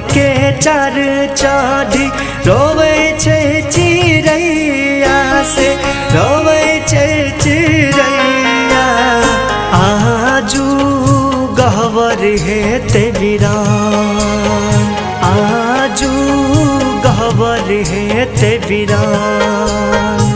के चार चाँदी रोवे छे चिड़ैया से, रोवे छे चिड़ैया। आजू गहवर हेते वीरान, आजू गहवर हेते वीरान।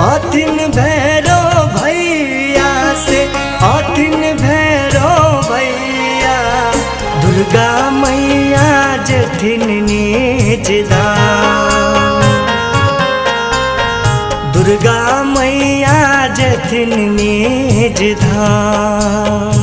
अथिन भैरो भैया से, अथिन भैरो भैया। दुर्गा मैया जथिन निज धाम, दुर्गा मैया जथिन निज धाम।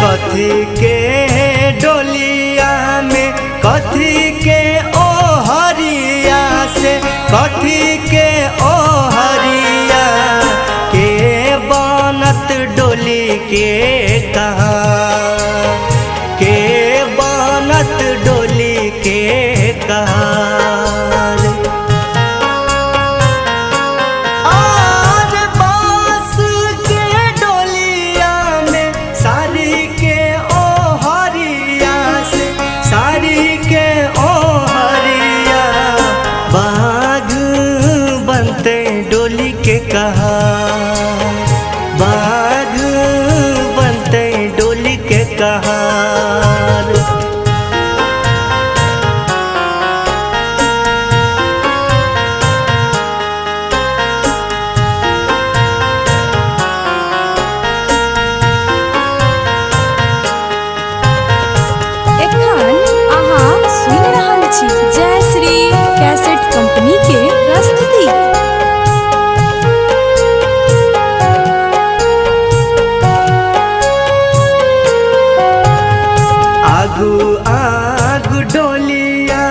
कथी के डोलिया में, कथी के ओहरिया से, कथी के ओहरिया। के बनत डोली के कहाँ, के बनत डोली के कहाँ। डोली के कहाँ, बाघ बनते डोली के कहाँ। एखन अहाँ सुनि रहल छी जय श्री कैसेट कंपनी के प्रस्तुति। आगू आगू डोलिया,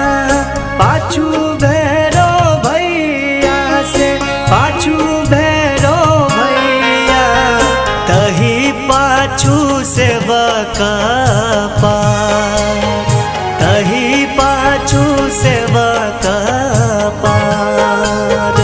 पाछू भैरो भैया से, पाछू भैरो भैया। तही पाछू सेवक पार, तही पाछू सेवक पार।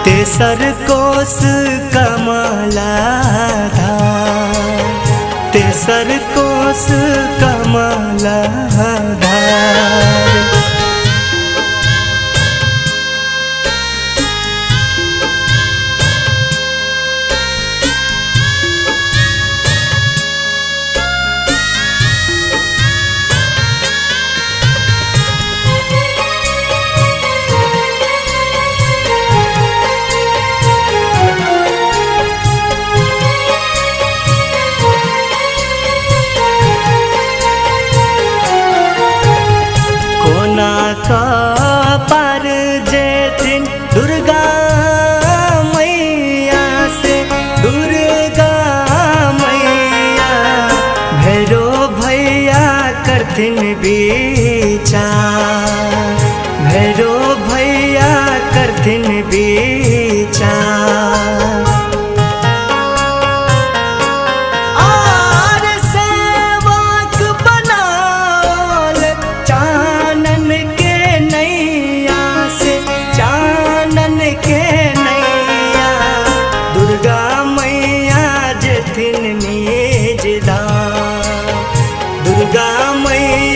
तेसर कोस कमला धार, तेसर कोस कमला धार। का पार जेथिन दुर्गा मैया से, दुर्गा मैया। भैरो भैया करथिन विचार, भैरो भैया करथिन विचार। दुर्गा मैया